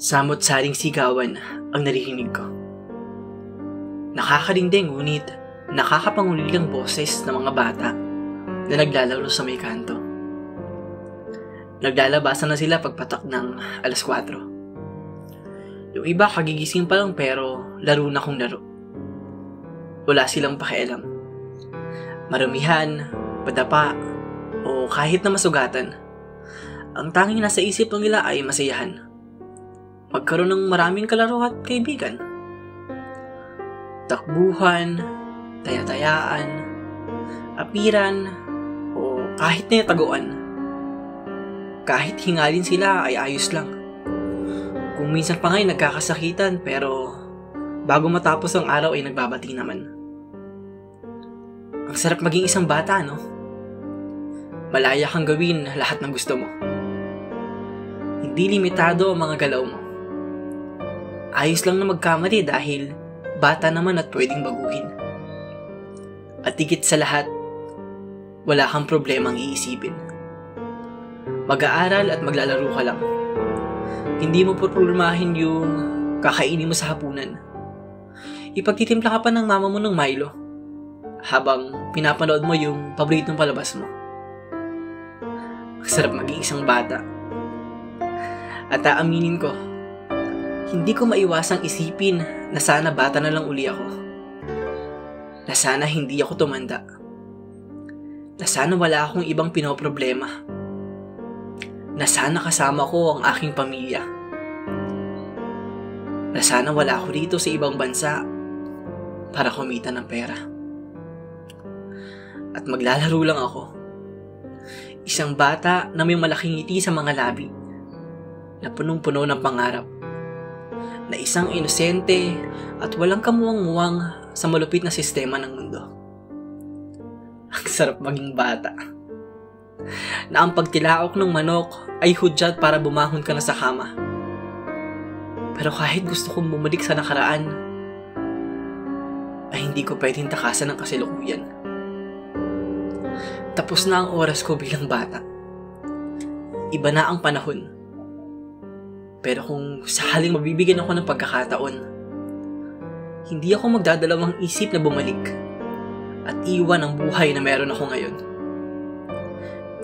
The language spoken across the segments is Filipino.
Samot-saring sigawan ang naririnig ko. Nakakarinding ngunit nakakapangulilang boses ng mga bata na naglalaro sa may kanto. Naglalabasan na sila pagpatak ng 4:00. Yung iba kagigising pa lang pero laro na kung laro. Wala silang pakialam. Maramihan, padapa, o kahit na masugatan. Ang tanging nasa isip lang nila ay masayahan. Magkaroon ng maraming kalaro at kaibigan. Takbuhan, taya-tayaan, apiran, o kahit na taguan. Kahit hingalin sila ay ayos lang. Kung minsan pa nga'y nagkakasakitan pero bago matapos ang araw ay nagbabati naman. Ang sarap maging isang bata, no? Malaya kang gawin lahat ng gusto mo. Hindi limitado ang mga galaw mo. Ayos lang na magkamali dahil bata naman at pwedeng baguhin. At higit sa lahat, wala kang problemang iisipin. Mag-aaral at maglalaro ka lang. Hindi mo problemahin yung kakainin mo sa hapunan. Ipagtitimpla ka pa ng mama mo ng Milo habang pinapanood mo yung paboritong palabas mo. Masarap maging isang bata. At aaminin ko, hindi ko maiwasang isipin na sana bata na lang uli ako. Na sana hindi ako tumanda. Na sana wala akong ibang pinoproblema. Na sana kasama ko ang aking pamilya. Na sana wala ako dito sa ibang bansa para kumita ng pera. At maglalaro lang ako. Isang bata na may malaking ngiti sa mga labi. Na punong-puno ng pangarap. Na isang inosente at walang kamuwang-muwang sa malupit na sistema ng mundo. Ang sarap maging bata. Na ang pagtilaok ng manok ay hudyat para bumahon ka na sa kama. Pero kahit gusto kong bumalik sa nakaraan, ay hindi ko pwedeng takasan ng kasalukuyan. Tapos na ang oras ko bilang bata. Iba na ang panahon. Pero kung sakaling mabibigyan ako ng pagkakataon, hindi ako magdadalawang isip na bumalik at iwan ang buhay na meron ako ngayon.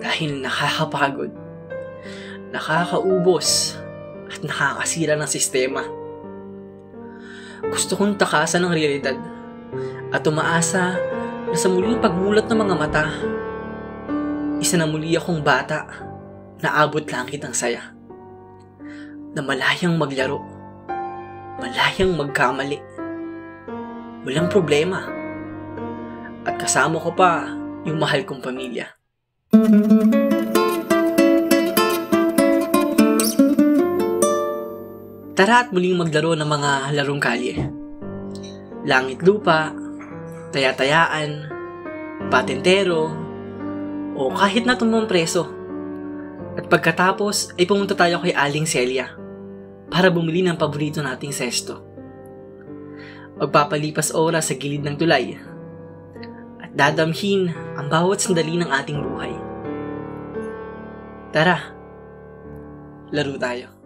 Dahil nakakapagod, nakakaubos, at nakakasira ng sistema. Gusto kong takasan ng realidad at umaasa na sa muling pagmulat ng mga mata, isa na muli akong bata na abot langit ang saya. Na malayang maglaro, malayang magkamali, walang problema, at kasama ko pa yung mahal kong pamilya. Tara at muling maglaro ng mga larong kalye. Langit lupa, taya-tayaan, patentero, o kahit na tumong preso. At pagkatapos ay pumunta tayo kay Aling Celia para bumili ng paborito nating sesto. Magpapalipas oras sa gilid ng tulay at dadamhin ang bawat sandali ng ating buhay. Tara, laro tayo.